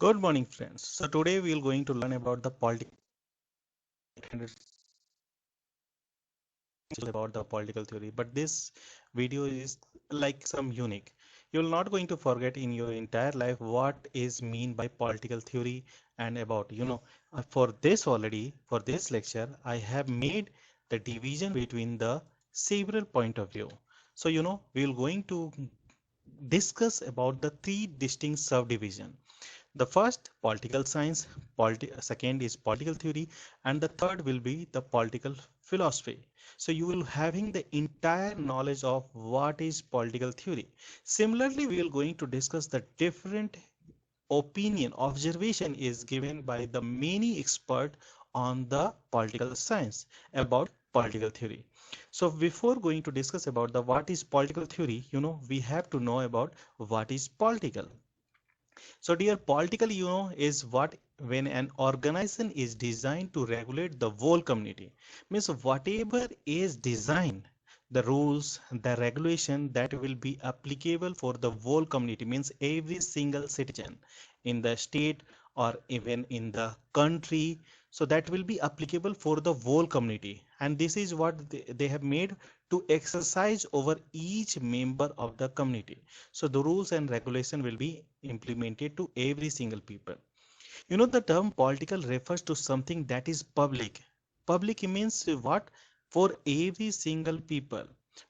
Good morning, friends. So today we are going to learn about the political and about the political theory. But this video is like some unique. You're not going to forget in your entire life what is mean by political theory and about. For this lecture, I have made the division between the several point of view. So we're going to discuss about the three distinct subdivision. The first, political science, second is political theory, and the third will be the political philosophy. So you will having the entire knowledge of what is political theory. Similarly, we are going to discuss the different opinion, observation is given by the many expert on the political science about political theory. So before going to discuss about the what is political theory, we have to know about what is political. So dear, political, is what when an organization is designed to regulate the whole community. Means whatever is designed, the rules, the regulation that will be applicable for the whole community means every single citizen in the state or even in the country. So that will be applicable for the whole community. And this is what they have made to exercise over each member of the community. So the rules and regulation will be implemented to every single people. The term political refers to something that is public. Public means what? For every single people.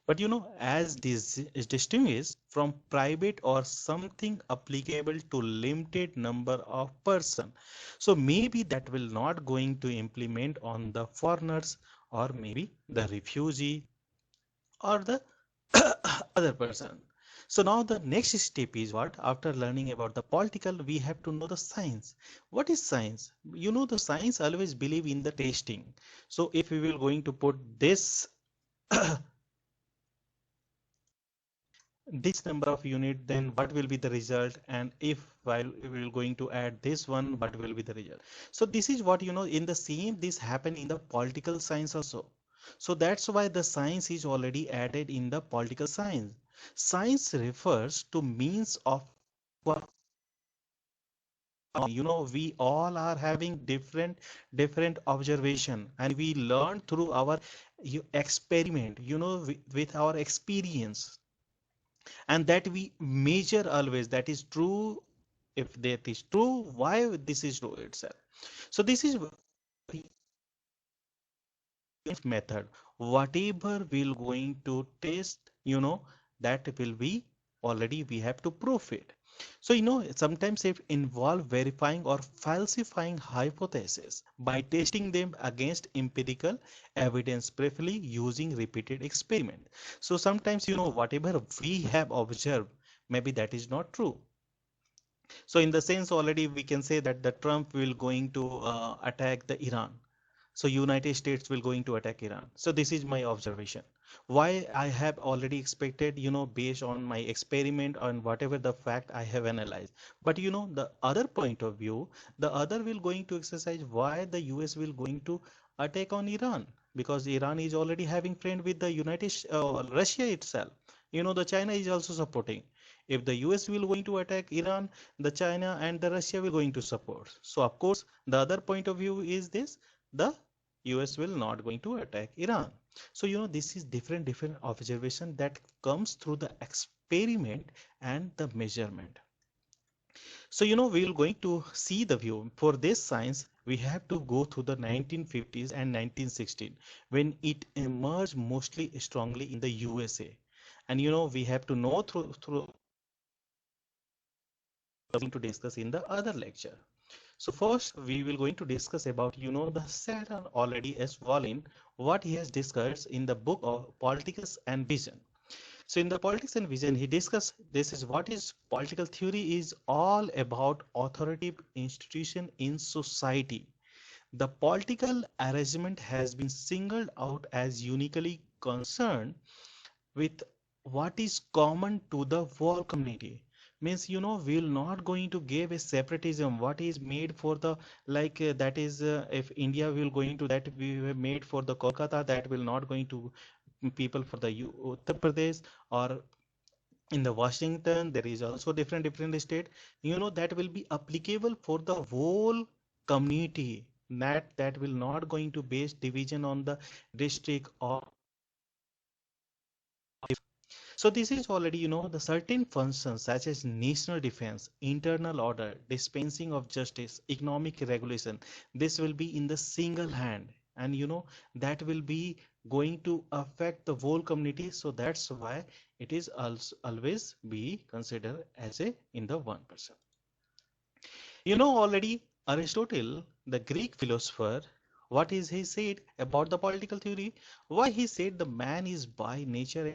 But as this is distinguished from private or something applicable to limited number of person. So maybe that will not going to implement on the foreigners or maybe the refugee or the other person. So now the next step is what? After learning about the political, we have to know the science. What is science? The science always believe in the testing. So if we will going to put this this number of unit, then what will be the result? And if while we will going to add this one, what will be the result? So this is what in the same this happen in the political science also. So that's why the science is already added in the political science. Science refers to means of we all are having different observation, and we learn through our experiment, with our experience, and that we measure always that is true. If that is true, why this is true itself. So this is method. Whatever we're going to test, that will be already we have to prove it. So sometimes it involve verifying or falsifying hypotheses by testing them against empirical evidence, preferably using repeated experiment. So sometimes whatever we have observed, maybe that is not true. So in the sense already we can say that the Trump will going to attack the Iran. So United States will going to attack Iran. So this is my observation. Why I have already expected, based on my experiment on whatever the fact I have analyzed. But the other point of view, the other will going to exercise why the US will going to attack on Iran, because Iran is already having friend with the Russia itself. The China is also supporting. If the US will going to attack Iran, the China and the Russia will going to support. So of course, the other point of view is this: the US will not going to attack Iran. So this is different observation that comes through the experiment and the measurement. So we will going to see the view for this science. We have to go through the 1950s and 1916 when it emerged mostly strongly in the USA. And we have to know through to discuss in the other lecture. So first we will going to discuss about the Saturn already as Wallin, what he has discussed in the book of Politics and Vision. So in the Politics and Vision he discussed this is what is political theory is all about authoritative institution in society. The political arrangement has been singled out as uniquely concerned with what is common to the whole community. Means we'll not going to give a separatism what is made for the like that is if India will going to that we have made for the Kolkata, that will not going to people for the Uttar Pradesh, or In the Washington, there is also different state, that will be applicable for the whole community. That will not going to base division on the district or. So this is already, the certain functions such as national defense, internal order, dispensing of justice, economic regulation. This will be in the single hand, and that will be going to affect the whole community. So that's why it is also always be considered as a in the one person. Already Aristotle, the Greek philosopher, what is he said about the political theory? Why he said the man is by nature,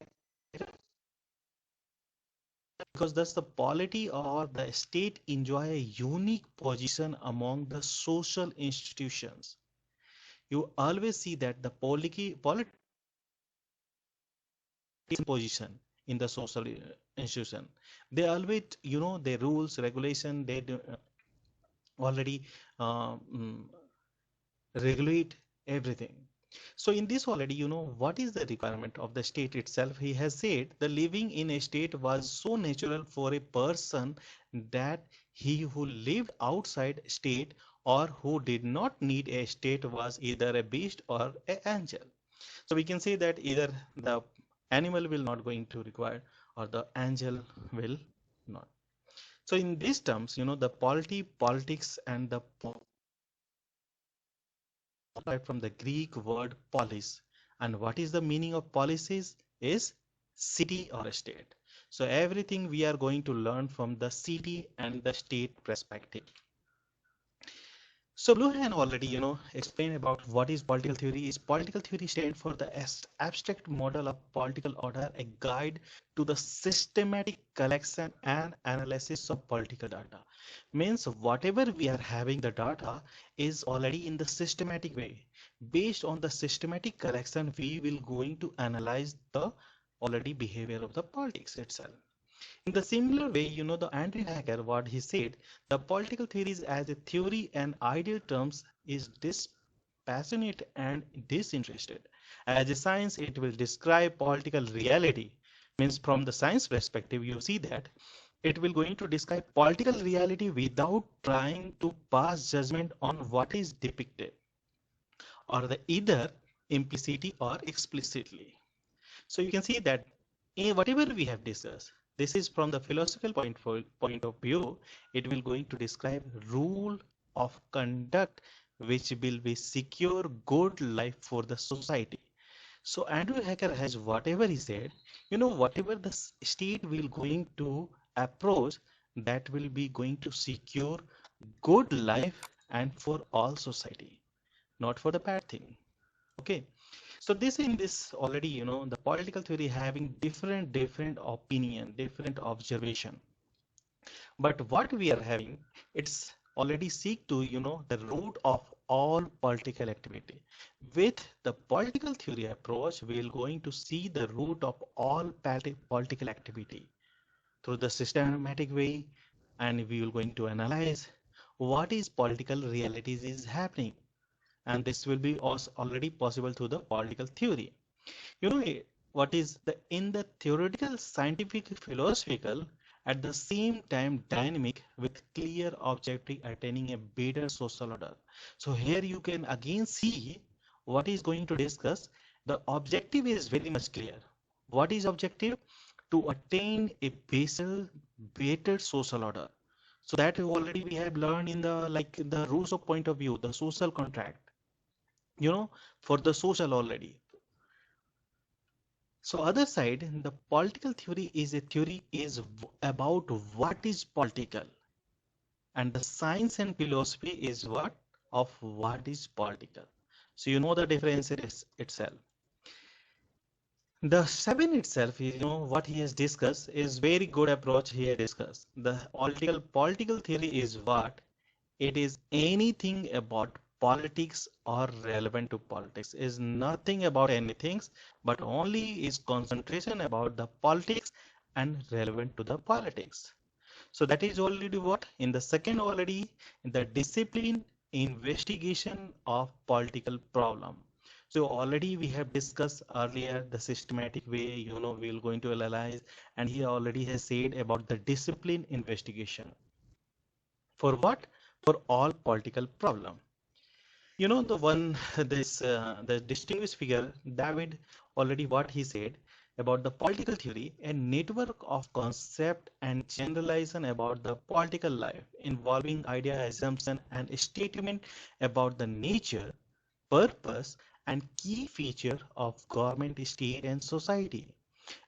because thus the polity or the state enjoy a unique position among the social institutions. You always see that the polity position in the social institution. They always, their rules, regulation, they do, already uh, mm, regulate everything. So in this already, what is the requirement of the state itself? He has said the living in a state was so natural for a person that he who lived outside state or who did not need a state was either a beast or an angel. So we can say that either the animal will not going to require or the angel will not. So in these terms, the politics and the from the Greek word polis. And what is the meaning of policies is city or state. So everything we are going to learn from the city and the state perspective. So Luhan already, explained about what is political theory. Is political theory stand for the abstract model of political order, a guide to the systematic collection and analysis of political data. Means whatever we are having the data is already in the systematic way. Based on the systematic collection, we will going to analyze the already behavior of the politics itself. In the similar way, the Andrew Hacker, what he said, the political theories as a theory and ideal terms is dispassionate and disinterested. As a science, it will describe political reality. Means from the science perspective, you see that it will going to describe political reality without trying to pass judgment on what is depicted, or the either implicitly or explicitly. So you can see that in whatever we have discussed, this is from the philosophical point of view, it will going to describe rule of conduct which will be secure good life for the society. So Andrew Hacker has whatever he said, whatever the state will going to approach, that will be going to secure good life and for all society, not for the bad thing. Okay. So this in this already, the political theory having different opinion, different observation. But what we are having, it's already seek to, the root of all political activity. With the political theory approach, we are going to see the root of all political activity through the systematic way, and we will going to analyze what is political realities is happening. And this will be also already possible through the political theory. What is the in the theoretical, scientific, philosophical, at the same time dynamic with clear objective attaining a better social order. So here you can again see what is going to discuss. The objective is very much clear. What is objective? To attain a better social order. So that already we have learned in the like the rules of point of view, the social contract, for the social already. So other side, the political theory is a theory is about what is political, and the science and philosophy is what of what is political. So the difference is itself. The seven itself, what he has discussed is very good approach he has discussed. The political theory is what it is anything about politics or relevant to politics, is nothing about anything but only is concentration about the politics and relevant to the politics. So that is already what in the second already the discipline investigation of political problem. So already we have discussed earlier the systematic way, we will going to analyze, and he already has said about the discipline investigation. For what? For all political problem. The one, the distinguished figure, David, already what he said about the political theory, a network of concept and generalization about the political life, involving idea, assumption, and statement about the nature, purpose, and key feature of government, state, and society,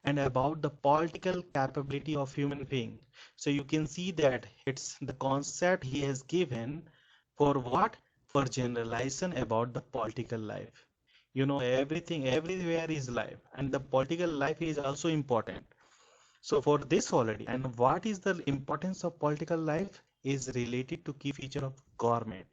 and about the political capability of human being. So you can see that it's the concept he has given for what? For generalization about the political life. Everything, everywhere is life, and the political life is also important. So for this already, and what is the importance of political life is related to key feature of government,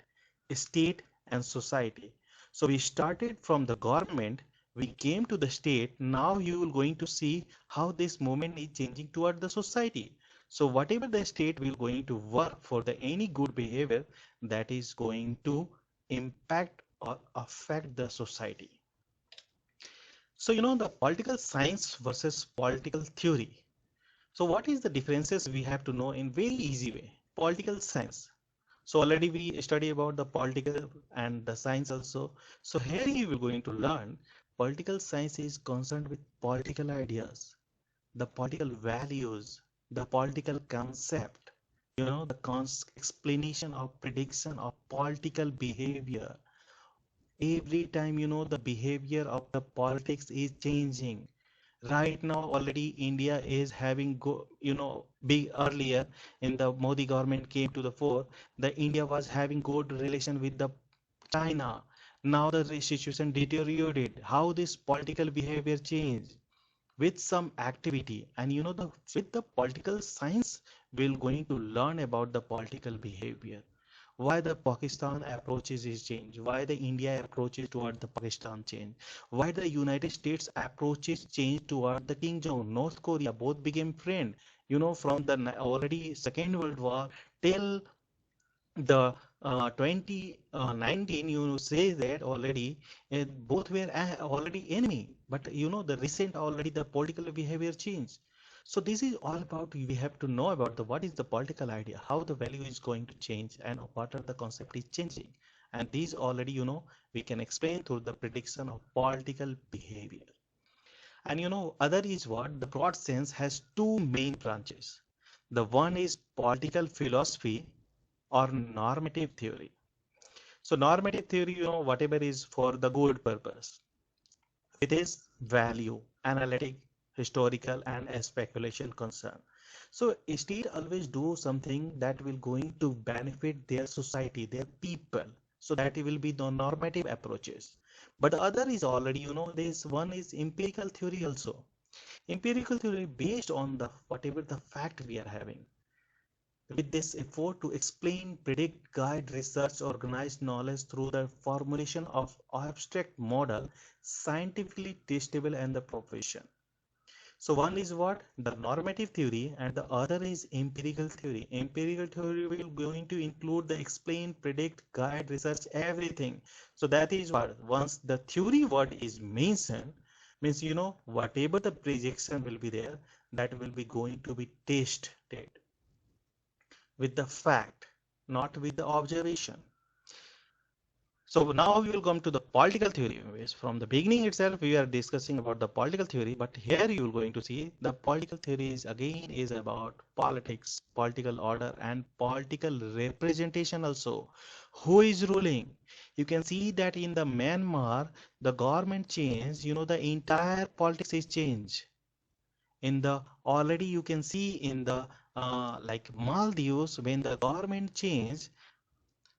state, and society. So we started from the government, we came to the state. Now you will going to see how this movement is changing toward the society. So whatever the state will going to work for the any good behavior, that is going to impact or affect the society. So the political science versus political theory. So what is the differences we have to know in very easy way? Political science. So already we study about the political and the science also. So here you will going to learn political science is concerned with political ideas, the political values, the political concept, the explanation of prediction of political behavior. Every time the behavior of the politics is changing. Right now already India is having big earlier in the Modi government came to the fore, the India was having good relation with the China. Now the situation deteriorated. How this political behavior changed with some activity, and the with the political science we're going to learn about the political behavior, why the Pakistan approaches is changed, why the India approaches toward the Pakistan change, why the United States approaches change toward the Kim Jong, North Korea, both became friend, from the already Second World War till the 2019, you say that already both were already enemy, but the recent already the political behavior changed. So this is all about we have to know about the what is the political idea, how the value is going to change, and what are the concept is changing. And these already we can explain through the prediction of political behavior. And other is what the broad sense has two main branches. The one is political philosophy or normative theory. So normative theory, whatever is for the good purpose. It is value, analytic, historical, and a speculation concern. So a state always do something that will going to benefit their society, their people. So that it will be the normative approaches. But the other is already, this one is empirical theory also. Empirical theory based on the whatever the fact we are having. With this effort to explain, predict, guide research, organize knowledge through the formulation of abstract model, scientifically testable and the profession. So one is what? The normative theory, and the other is empirical theory. Empirical theory will going to include the explain, predict, guide, research, everything. So that is what once the theory word is mentioned, means whatever the projection will be there, that will be going to be tested with the fact, not with the observation. So now we will come to the political theory. From the beginning itself, we are discussing about the political theory, but here you are going to see the political theory is again is about politics, political order, and political representation also. Who is ruling? You can see that in the Myanmar, the government changed, the entire politics is changed. In the already you can see in the like Maldives, when the government changed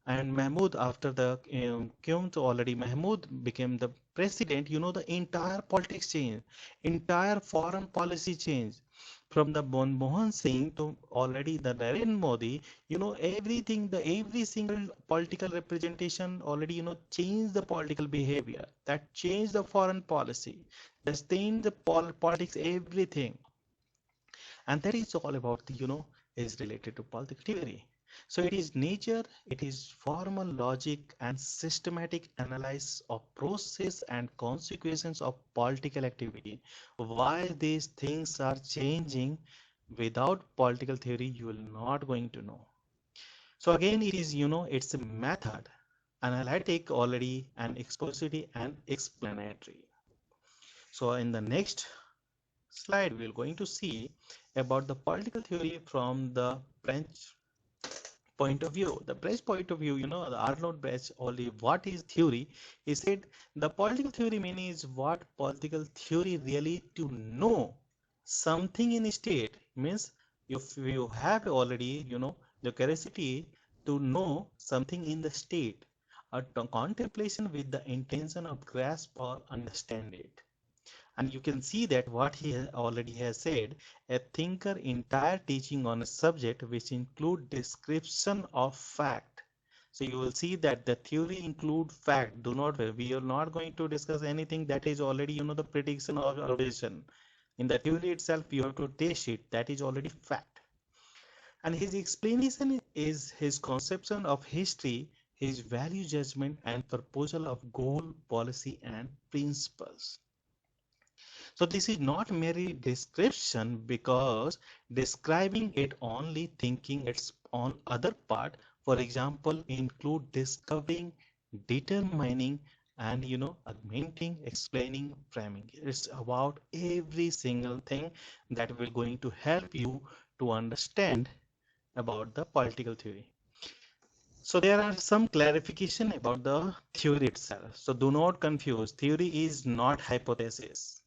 and Mahmoud after the Qum already Mahmoud became the president, the entire politics changed, entire foreign policy changed. From the Manmohan Singh to already the Narendra Modi, everything, the every single political representation already, changed the political behavior. That changed the foreign policy. That changed the politics, everything. And that is all about the is related to political theory. So it is nature, it is formal logic and systematic analysis of process and consequences of political activity. Why these things are changing without political theory, you will not going to know. So again, it is, it's a method, analytic already and expository and explanatory. So in the next slide, we're going to see about the political theory from the French point of view. The Brecht point of view, the Arnold Brecht only what is theory? He said the political theory means what political theory really to know something in state means if you have already, the curiosity to know something in the state, a contemplation with the intention of grasp or understand it. And you can see that what he already has said, a thinker entire teaching on a subject which include description of fact. So you will see that the theory include fact. Do not, we are not going to discuss anything that is already, the prediction or observation. In the theory itself, you have to test it. That is already fact. And his explanation is his conception of history, his value judgment and proposal of goal, policy and principles. So this is not merely description because describing it only thinking its on other part, for example, include discovering, determining, and augmenting, explaining, framing. It's about every single thing that will going to help you to understand about the political theory. So there are some clarification about the theory itself. So do not confuse. Theory is not hypothesis.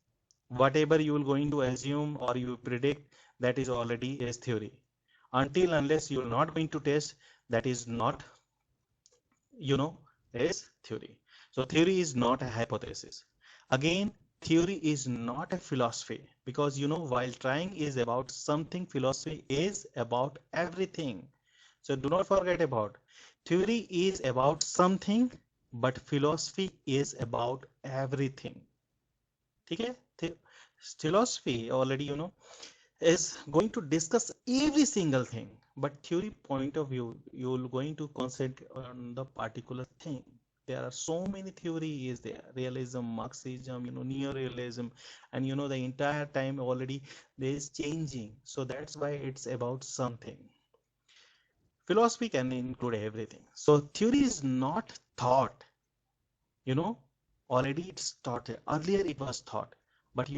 Whatever you will going to assume or you predict, that is already is theory. Until unless you are not going to test, that is not, you know, is theory. So theory is not a hypothesis. Again, theory is not a philosophy because while trying is about something, philosophy is about everything. So do not forget about theory is about something, but philosophy is about everything. Okay? Philosophy already, is going to discuss every single thing, but theory point of view, you're going to concentrate on the particular thing. There are so many theory is there, realism, Marxism, neorealism, and the entire time already there is changing. So that's why it's about something. Philosophy can include everything. So theory is not thought, you know already it's thought. Earlier it was thought, but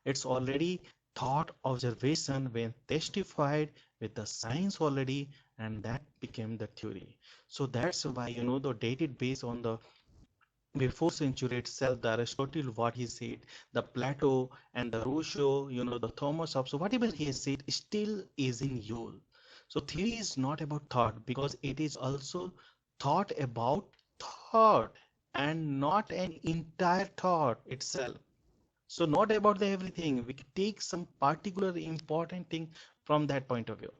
it's already thought observation when testified with the science already, and that became the theory. So that's why the dated based on the before century itself, the Aristotle, what he said, the Plato and the Rousseau, the Thomas Hobbes, so whatever he has said still is in use. So theory is not about thought because it is also thought about thought and not an entire thought itself. So not about the everything. We take some particular important thing from that point of view.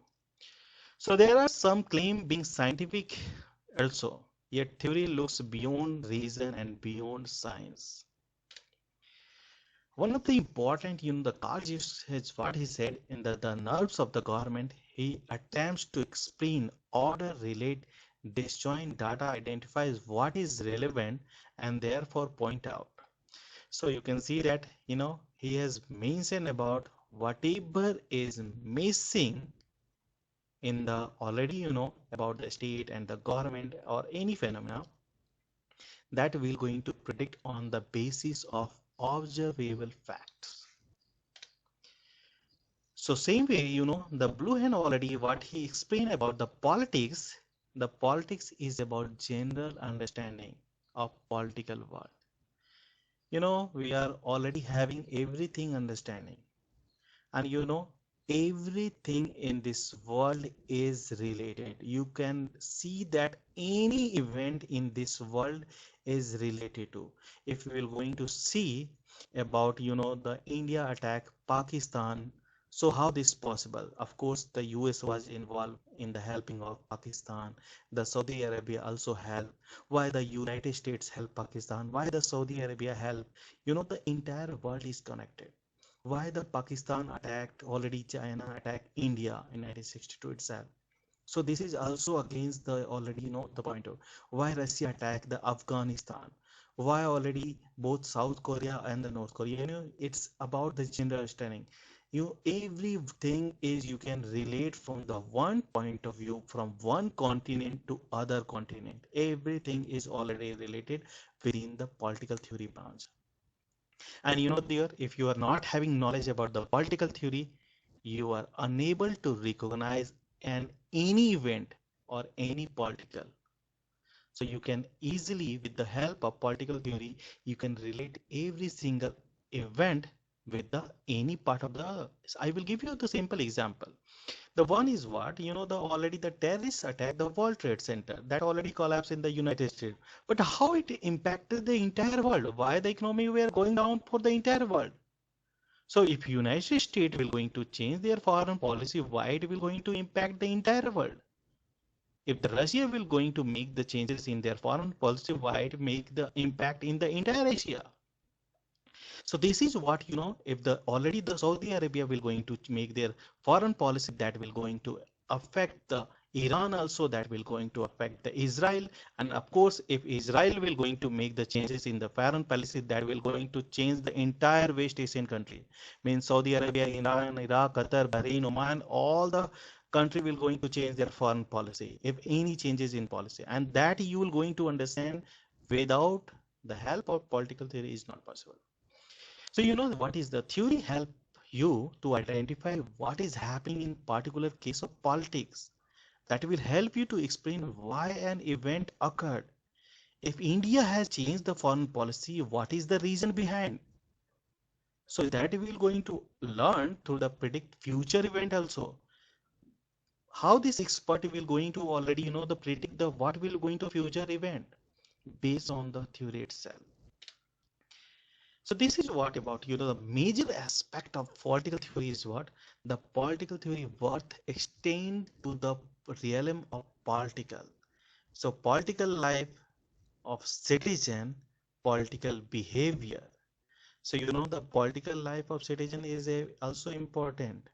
So there are some claim being scientific also, yet theory looks beyond reason and beyond science. One of the important, the Carl is what he said in the nerves of the government. He attempts to explain order, relate, disjoint data, identifies what is relevant, and therefore point out. So you can see that, he has mentioned about whatever is missing in the already, about the state and the government or any phenomena that we're going to predict on the basis of observable facts. So same way, the blue hen already what he explained about the politics is about general understanding of political world. We are already having everything understanding, and everything in this world is related. You can see that any event in this world is related to. If we are going to see about the India attack Pakistan, so how this possible? Of course the US was involved in the helping of Pakistan. The Saudi Arabia also helped. Why the United States help Pakistan? Why the Saudi Arabia help? The entire world is connected. Why the Pakistan attacked already, China attacked India in 1962 itself. So this is also against the already the point of why Russia attacked the Afghanistan, why already both South Korea and the North Korea. It's about the gender understanding. Everything is you can relate from the one point of view from one continent to other continent. Everything is already related within the political theory branch. And dear, if you are not having knowledge about the political theory, you are unable to recognize any event or any political. So you can easily, with the help of political theory, you can relate every single event with the any part of the. I will give you the simple example. The one is what the already the terrorists attacked the World Trade Center that already collapsed in the United States. But how it impacted the entire world? Why the economy were going down for the entire world? So if United States will going to change their foreign policy, why it will going to impact the entire world? If the Russia will going to make the changes in their foreign policy, why it make the impact in the entire Asia? So this is what if the already the Saudi Arabia will going to make their foreign policy, that will going to affect the Iran also, that will going to affect the Israel. And of course, if Israel will going to make the changes in the foreign policy, that will going to change the entire West Asian country. Means Saudi Arabia, Iran, Iraq, Qatar, Bahrain, Oman, all the country will going to change their foreign policy if any changes in policy. And that you will going to understand without the help of political theory is not possible. So what is the theory help you to identify what is happening in particular case of politics. That will help you to explain why an event occurred. If India has changed the foreign policy, what is the reason behind? So that we will going to learn through the predict future event also. How this expert will going to already the predict the what will going to future event based on the theory itself. So this is what about the major aspect of political theory is what the political theory worth extend to the realm of political. So political life of citizen, political behavior. So the political life of citizen is also important.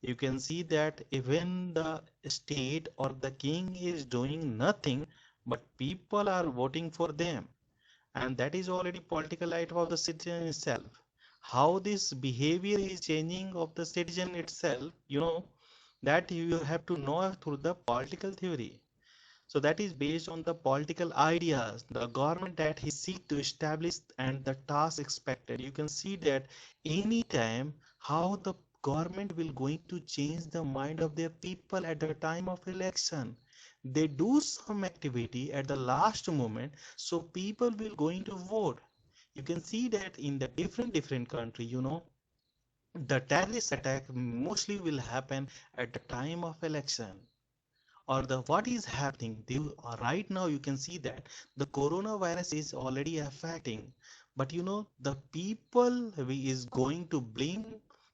You can see that even the state or the king is doing nothing, but people are voting for them, and that is already political life of the citizen itself. How this behavior is changing of the citizen itself, that you have to know through the political theory. So that is based on the political ideas, the government that he seek to establish and the task expected. You can see that anytime how the government will going to change the mind of their people at the time of election. They do some activity at the last moment, so people will going to vote. You can see that in the different country, the terrorist attack mostly will happen at the time of election, or the what is happening right now. You can see that the coronavirus is already affecting, but the people is going to blame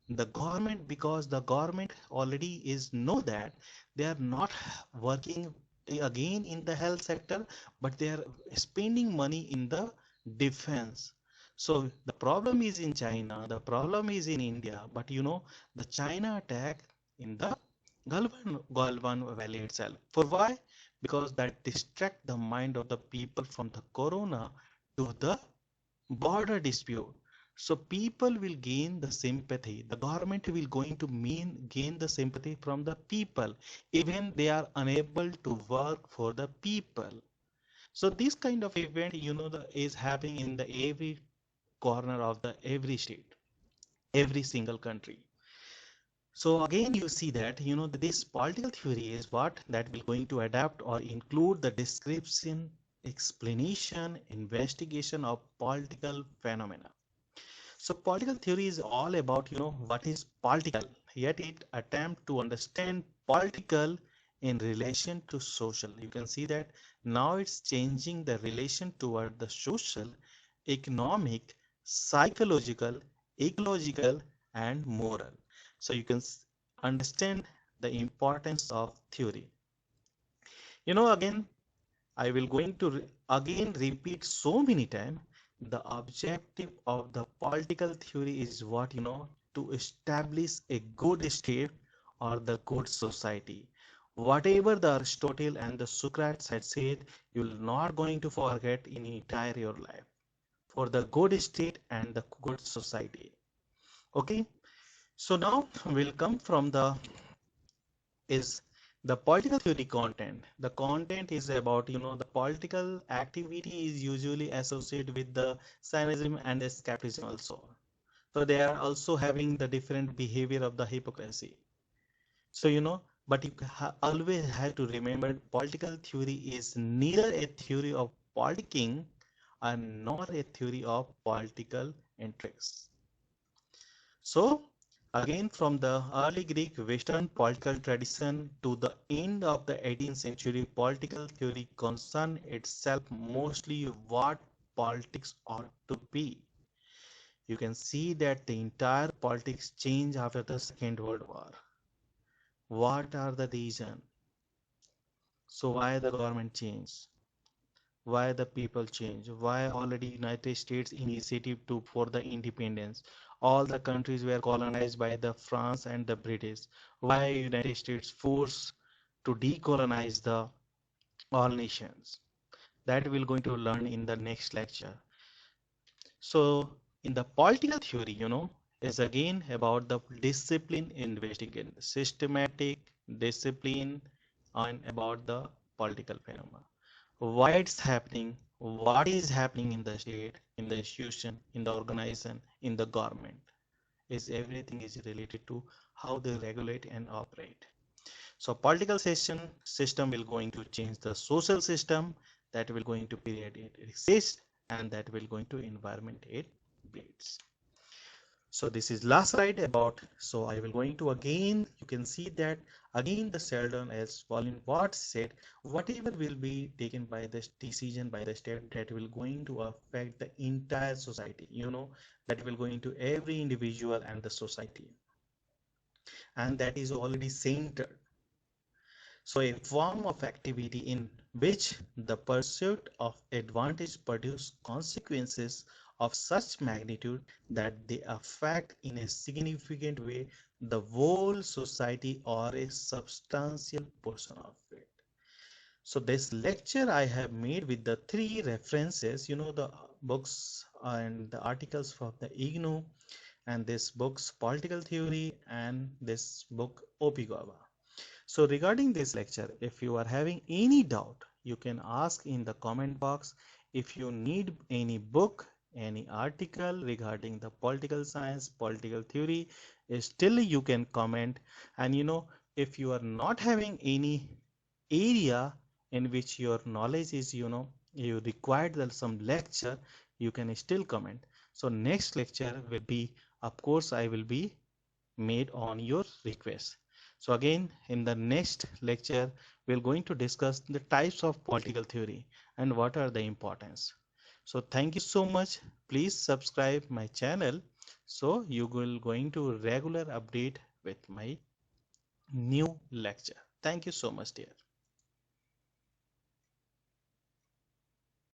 the government because the government already is know that they are not working again in the health sector, but they are spending money in the defense. So the problem is in China, the problem is in India, but the China attack in the Galvan Valley itself. For why? Because that distract the mind of the people from the corona to the border dispute. So people will gain the sympathy. The government will going to gain the sympathy from the people, even they are unable to work for the people. So this kind of event, is happening in the every corner of the every state, every single country. So again, you see that this political theory is what that will going to adapt or include the description, explanation, investigation of political phenomena. So political theory is all about what is political, yet it attempt to understand political in relation to social. You can see that now it's changing the relation toward the social, economic, psychological, ecological, and moral. So you can understand the importance of theory. Again, I will going to again repeat so many times. The objective of the political theory is what to establish a good state or the good society. Whatever the Aristotle and the Socrates had said, you're not going to forget in entire your life for the good state and the good society. Okay, so now we'll come from the is the political theory content. The content is about, the political activity is usually associated with the cynicism and escapism also. So they are also having the different behavior of the hypocrisy. So, but you always have to remember political theory is neither a theory of politicking and nor a theory of political interests. So, again, from the early Greek Western political tradition to the end of the 18th century, political theory concerned itself mostly what politics ought to be. You can see that the entire politics changed after the Second World War. What are the reasons? So why the government changed? Why the people change? Why already United States initiative to for the independence? All the countries were colonized by the France and the British. Why United States forced to decolonize the all nations? That we're going to learn in the next lecture. So in the political theory, is again about the discipline investigation, systematic discipline and about the political phenomena. Why it's happening, what is happening in the state, in the institution, in the organization, in the government, is everything is related to how they regulate and operate. So political system will going to change the social system, that will going to period it exists, and that will going to environment it builds. So this is last slide about, so I will going to again, you can see that again the Sheldon as Pauline Watts said, whatever will be taken by this decision by the state, that will going to affect the entire society, that will going to every individual and the society, and that is already centered. So a form of activity in which the pursuit of advantage produce consequences of such magnitude that they affect in a significant way the whole society or a substantial portion of it. So this lecture I have made with the three references, the books and the articles from the IGNOU, and this book's political theory, and this book Opigawa. So regarding this lecture, if you are having any doubt, you can ask in the comment box. If you need any book, any article regarding the political science, political theory, still you can comment. And if you are not having any area in which your knowledge is, you required some lecture, you can still comment. So next lecture will be, of course, I will be made on your request. So again, in the next lecture, we're going to discuss the types of political theory and what are the importance. So thank you so much. Please subscribe my channel so you will going to regular update with my new lecture. Thank you so much, dear.